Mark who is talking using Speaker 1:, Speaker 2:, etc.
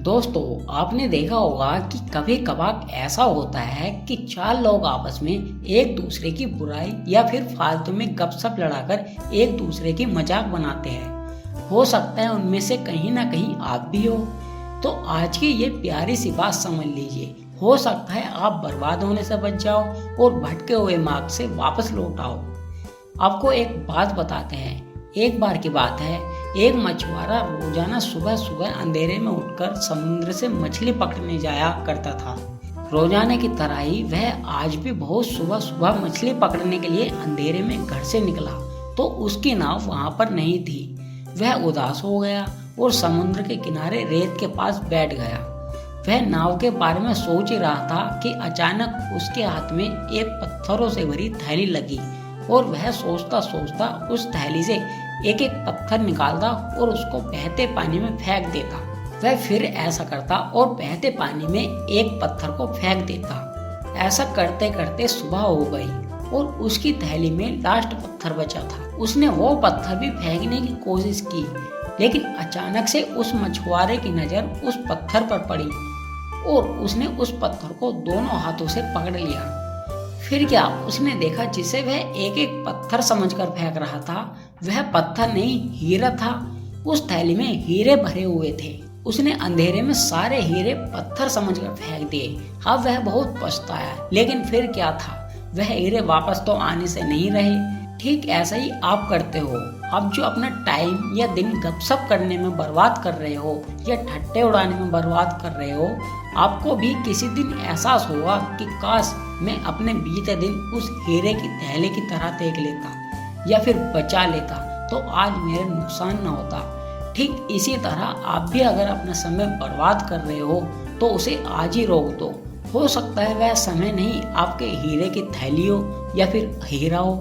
Speaker 1: दोस्तों, आपने देखा होगा कि कभी कभार ऐसा होता है कि चार लोग आपस में एक दूसरे की बुराई या फिर फालतू में गपशप लड़ाकर एक दूसरे की मजाक बनाते हैं। हो सकता है उनमें से कहीं ना कहीं आप भी हो। तो आज की ये प्यारी सी बात समझ लीजिए, हो सकता है आप बर्बाद होने से बच जाओ और भटके हुए मार्ग से वापस लौट आओ। आपको एक बात बताते हैं। एक बार की बात है, एक मछुआरा रोजाना सुबह सुबह अंधेरे में उठकर समुद्र से मछली पकड़ने जाया करता था। रोजाना की तरह ही वह आज भी बहुत सुबह सुबह मछली पकड़ने के लिए अंधेरे में घर से निकला तो उसकी नाव वहां पर नहीं थी। वह उदास हो गया और समुद्र के किनारे रेत के पास बैठ गया। वह नाव के बारे में सोच ही रहा था कि अचानक उसके हाथ में एक पत्थरों से भरी थैली लगी और वह सोचता सोचता उस थैली से एक एक पत्थर निकालता और उसको बहते पानी में फेंक देता। वह फिर ऐसा करता और बहते पानी में एक पत्थर को फेंक देता। ऐसा करते करते सुबह हो गई और उसकी थैली में लास्ट पत्थर बचा था। उसने वो पत्थर भी फेंकने की कोशिश की, लेकिन अचानक से उस मछुआरे की नजर उस पत्थर पर पड़ी और उसने उस पत्थर को दोनों हाथों से पकड़ लिया। फिर क्या उसने देखा, जिसे वह एक एक पत्थर समझकर फेंक रहा था वह पत्थर नहीं, हीरा था। उस थैली में हीरे भरे हुए थे। उसने अंधेरे में सारे हीरे पत्थर समझकर फेंक दिए। अब वह बहुत पछताया, लेकिन फिर क्या था, वह हीरे वापस तो आने से नहीं रहे। ठीक ऐसा ही आप करते हो। आप जो अपना टाइम या दिन गपशप करने में बर्बाद कर रहे हो या ठट्टे उड़ाने में बर्बाद कर रहे हो, आपको भी किसी दिन एहसास होगा कि काश मैं अपने बीते दिन उस हीरे की थैली की तरह देख लेता या फिर बचा लेता तो आज मेरे नुकसान न होता। ठीक इसी तरह आप भी अगर अपना समय बर्बाद कर रहे हो तो उसे आज ही रोक दो। हो सकता है वह समय नहीं आपके हीरे की थैली हो या फिर हीरा हो।